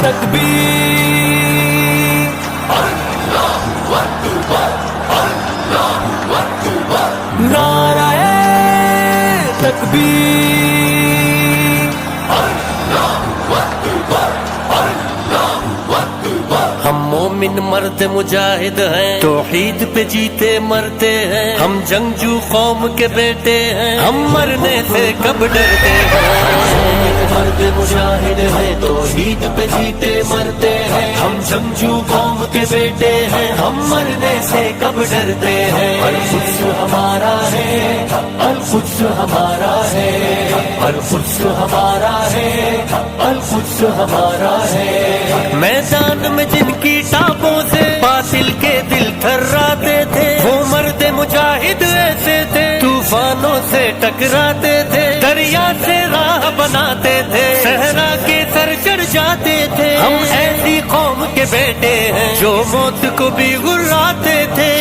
تکبیر اللہ اکبر اللہ اکبر نعرہ تکبیر اللہ اکبر اللہ اکبر ہم مومن مرد مجاہد ہیں توحید پہ جیتے مرتے ہیں ہم جنگجو قوم کے بیٹے ہیں ہم مرنے سے کب ڈرتے ہیں مرد مجاہد ہیں توحید پہ جیتے مرتے ہیں ہم جنگجو قوم کے بیٹے ہیں ہم مرنے سے کب ڈرتے ہیں القدس ہمارا ہے القدس ہمارا ہے القدس ہمارا ہے القدس ہمارا ہے میدان میں جن کی ٹاپوں سے باطل کے دل تھراتے تھے وہ مرد مجاہد ایسے تھے طوفانوں سے ٹکراتے تھے دریا سے راہ بناتے تھے صحرا کے سر چڑھ جاتے تھے ہم ایسی قوم کے بیٹے ہیں جو موت کو بھی گراتے تھے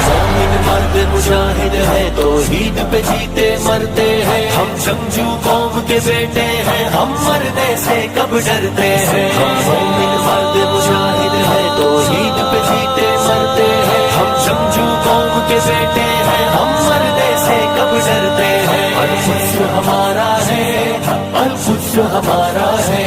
مومن مرد مجاہد ہے توحید پہ جیتے مرتے ہیں ہم جنگجو قوم کے بیٹے ہیں ہم مرنے سے کب ڈرتے ہیں مومن مرد مجاہد ہے توحید پہ جیتے مرتے ہیں ہم جنگجو قوم کے بیٹے ہیں ہم مرنے سے کب ڈرتے ہیں القدس ہمارا ہے القدس ہمارا ہے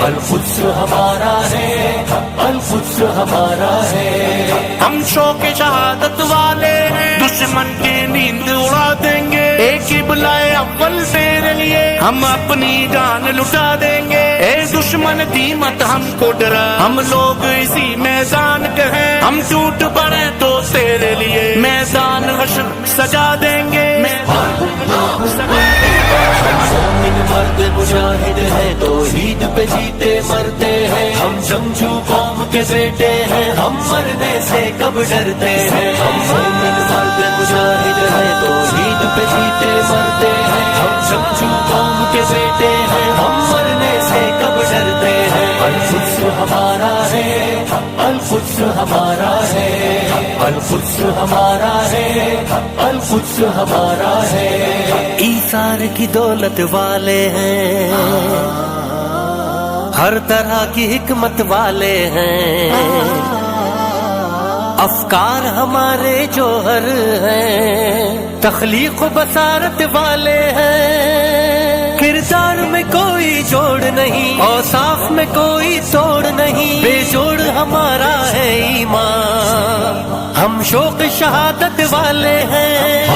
القدس ہمارا ہے القدس ہمارا ہے ہم شوق شہادت والے ہیں دشمن کی نیند اڑا دیں گے ایک ہی بلائے اول تیرے لیے ہم اپنی جان لٹا دیں گے اے دشمن دی مت ہم کو ڈرا ہم لوگ اسی میدان کے ہیں ہم ٹوٹ پڑے تو تیرے لیے میدان حشر سجا دیں گے مومن مرد مجاہد ہے توحید پہ جیتے مرتے ہیں ہم جنگجو قوم کے بیٹے ہیں ہم مرنے سے کب ڈرتے ہیں ہم مومن مرد مجاہد ہے توحید پہ جیتے مرتے ہیں ہم جنگجو قوم کے بیٹے ہیں ہم مرنے سے کب ڈرتے ہیں القدس ہمارا ہے القدس ہمارا ہے القدس ہمارا ہے القدس ہمارا ہے ایثار کی دولت والے ہیں ہر طرح کی حکمت والے ہیں افکار ہمارے جوہر ہیں تخلیق و بصارت والے ہیں کردار میں کوئی جوڑ نہیں اوصاف میں کوئی توڑ نہیں بے جوڑ ہمارا ہے ایمان ہم شوق شہادت والے ہیں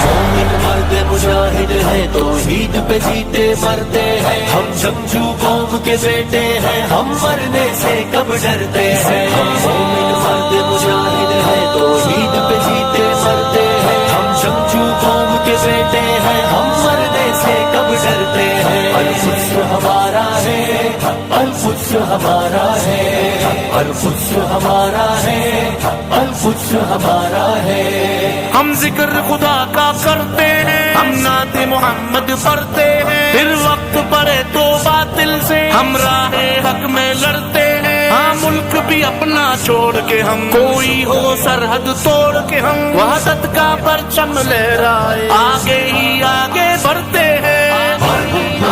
مومن مرد مجاہد ہے توحید پہ جیتے مرتے ہیں ہم جنگجو قوم کے بیٹے ہیں ہم مرنے سے کب ڈرتے ہیں مومن مرد مجاہد ہے توحید پہ جیتے مرتے ہیں ہم جنگجو قوم کے بیٹے ہیں ہم مرنے سے کب ڈرتے ہیں القدس ہمارا ہے القدس ہمارا ہے القدس ہمارا ہے القدس ہمارا ہے ہم ذکر خدا کا کرتے ہیں ہم نعت محمد پڑھتے ہیں پھر وقت پڑے تو باطل سے ہم راہ حق میں لڑتے ہیں ہاں ملک بھی اپنا چھوڑ کے ہم کوئی ہو سرحد توڑ کے ہم وحدت کا پرچم لہرائے آگے ہی آگے بڑھتے ہیں مومن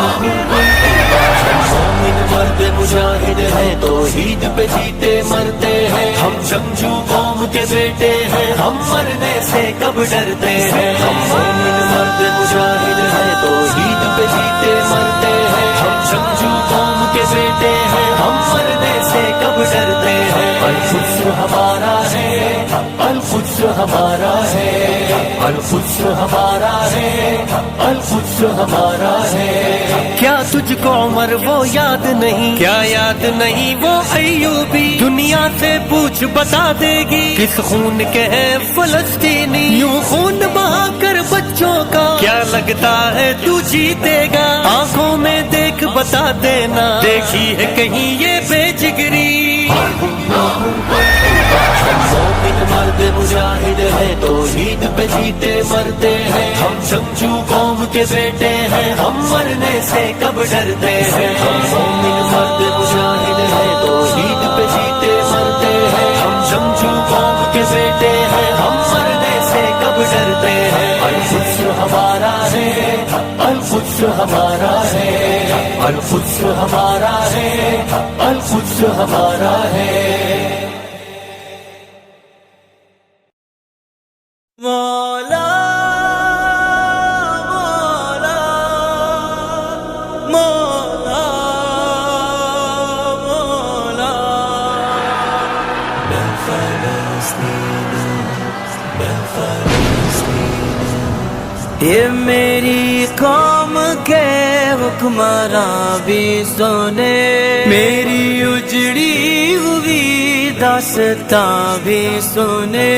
مرد مجاہد ہے توحید پہ جیتے مرتے ہیں ہم جنگجو قوم کے بیٹے ہیں ہم مرنے سے کب ڈرتے ہیں مومن مرد مجاہد ہے توحید پہ جیتے مرتے ہیں ہم جنگجو قوم کے بیٹے ہیں ہم مرنے سے کب ڈرتے ہیں القدس ہمارا ہے القدس ہمارا ہے القدس ہمارا ہے القدس ہمارا ہے کیا تجھ کو عمر وہ یاد نہیں کیا یاد نہیں وہ ایوبی دنیا سے پوچھ بتا دے گی کس خون کے ہیں فلسطینی یوں خون بہا کر بچوں کا کیا لگتا ہے تو جیتے گا آنکھوں میں دیکھ بتا دینا دیکھی ہے کہیں یہ بے جگری مومن مرد مجاہد ہے توحید پہ جیتے مرتے ہیں ہم جنگجو قوم کے بیٹے ہیں ہم مرنے سے کب ڈرتے ہیں مومن مرد مجاہد ہے توحید پہ جیتے مرتے ہیں ہم جنگجو قوم کے بیٹے ہیں ہم مرنے سے کب ڈرتے ہیں القدس ہمارا ہے القدس ہمارا ہے، القدس ہمارا ہے، القدس ہمارا ہے۔ مولا مولا مولا مولا، میں فلسطین، میں فلسطین، یہ میری قوم کے حکمراں بھی سنے، میری اجڑی ہوئی داستاں بھی سنے،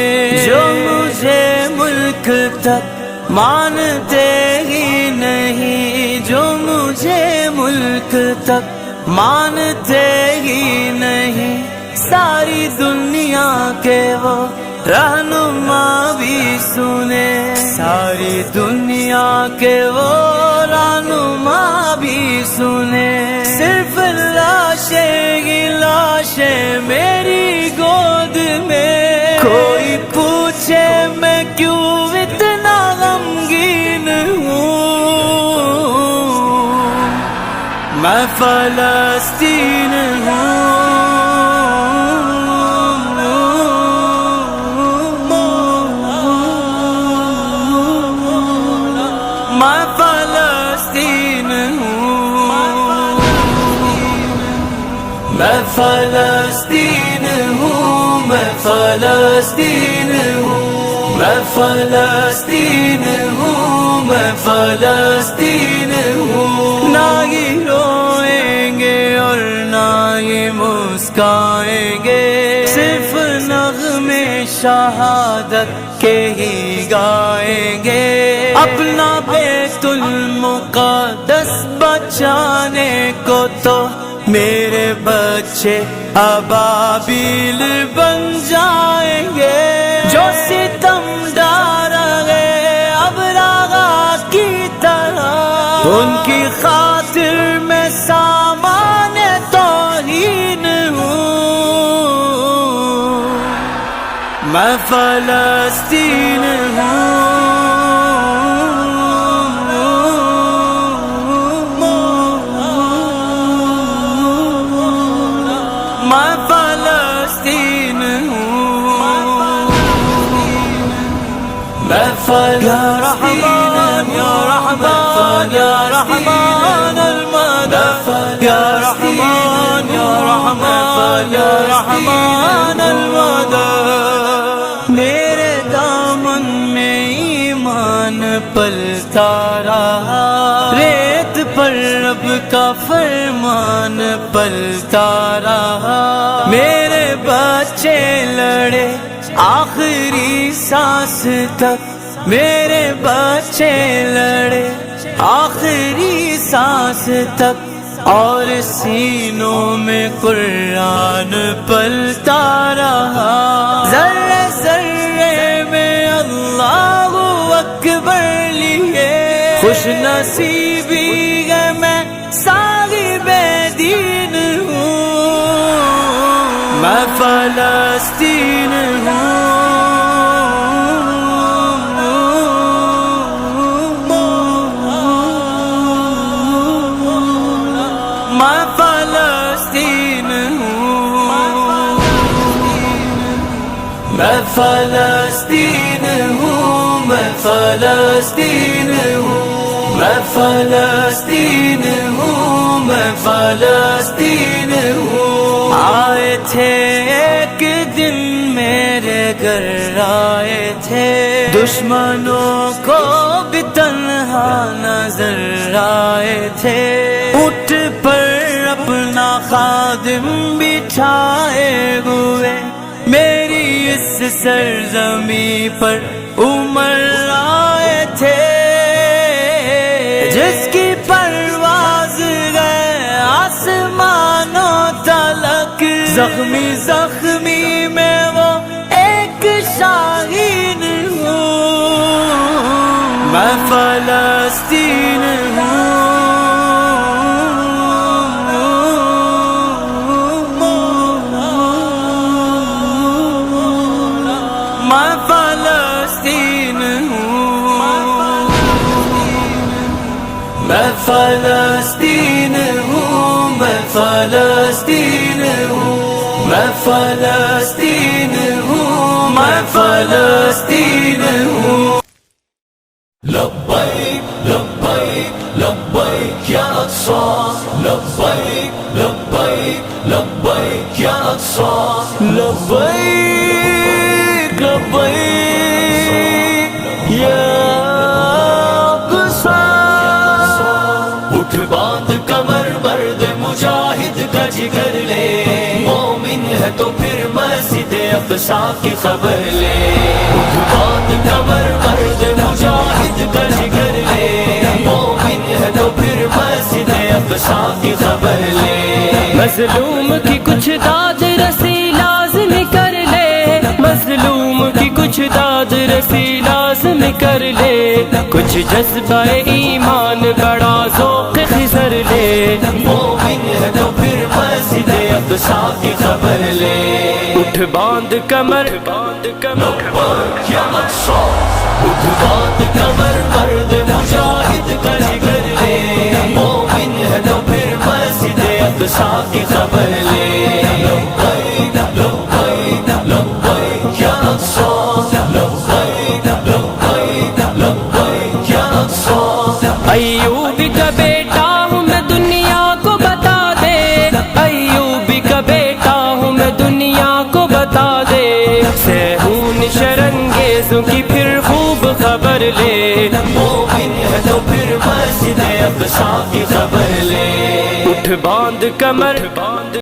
جو مجھے ملک تک مانتے ہی نہیں، جو مجھے ملک تک مانتے ہی نہیں، ساری دنیا کے وہ رہنما بھی سنے، ساری دنیا کے وہ رہنما بھی سنے، صرف لاشیں ہی لاشیں میری گود میں، کوئی پوچھے میں کیوں اتنا غمگین ہوں، میں فلسطین ہوں، میں فلسطین ہوں، میں فلسطین ہوں، میں فلسطین ہوں، میں فلسطین ہوں، میں فلسطین ہوں۔ نہ ہی روئیں گے اور نہ ہی مسکرائیں گے، صرف نغمے شہادت کے ہی گائیں گے، اپنا بیت المقدس بچانے کو تو میرے بچے ابابیل بن جائیں گے، جو ستم ڈار گئے ابراغا کی طرح، ان کی خاطر میں سامان توہین ہوں، میں فلسطین ہوں، میں فلسطین ہوں، میں یا رحمان یا رحمان یا رحمان المدد، یا رحمان یا رحمان یا رحمان المدد، میرے دامن میں ایمان پلتا رہا، ریت پر رب کا فرمان پلتا رہا، میرے بچے لڑے آخری سانس تک، میرے بچے لڑے آخری سانس تک، اور سینوں میں قرآن پلتا رہا، ذرے ذرے میں اللہ اکبر لیے، خوش نصیبی ہے میں صاحب دین ہوں، میں فلسطین ہوں، میں فلسطین ہوں، میں فلسطین ہوں، میں فلسطین ہوں، میں فلسطین ہوں، میں فلسطین ہوں۔ آئے تھے ایک دن میرے گھر آئے تھے، دشمنوں کو بھی تنہا نظر آئے تھے، اٹھ پر اپنا خادم بٹھائے ہوئے، میری اس سرزمین پر عمر آئے تھے، جس کی پرواز گئے آسمانوں تلک، زخمی زخمی میں وہ ایک شاہین ہوں، میں فلسطین ہوں، میں فلسطین ہوں، میں فلسطین ہوں، میں فلسطین ہوں، میں فلسطین ہوں، میں فلسطین ہوں. لبیک لبیک لبیک یا اقصی، لبیک لبیک لبیک یا اقصی، لبیک لبیک یا اقصی. اٹھ باندھ کمر مرد مجاہد کا جگر لے، مومن ہے تو پھر مسجد اقصی کی خبر لے. اٹھ باندھ کمر مرد مجاہد کا جگر لے، مومن ہے تو پھر مسجد اقصی کی خبر لے. مظلوم کی کچھ داد رسی لازم کر لے، مظلوم کی کچھ داد رسی لازم کر لے. کچھ جذبہ ایمان بڑا ذوق خضر لے، مومن ہے تو پھر مسجد اقصی کی خبر لے. اٹھ باندھ کمر باندھ کمر یا اقصی، اٹھ باندھ کمر مرد مجاہد کا جگر لے، مومن ہے تو پھر مسجد اقصی کی خبر لے. لبیک لبیک لبیک یا اقصی، لبیک لبیک لبیک یا اقصی. ایوب کا بیٹا ہوں میں دنیا کو بتا دے، ایوب کا بیٹا ہوں میں دنیا کو بتا دے. سہون شرنگیزوں کی پھر خوب خبر لے، مومن ہے تو پھر مسجد اقصی کی خبر لے. اٹھ باندھ کمر باندھ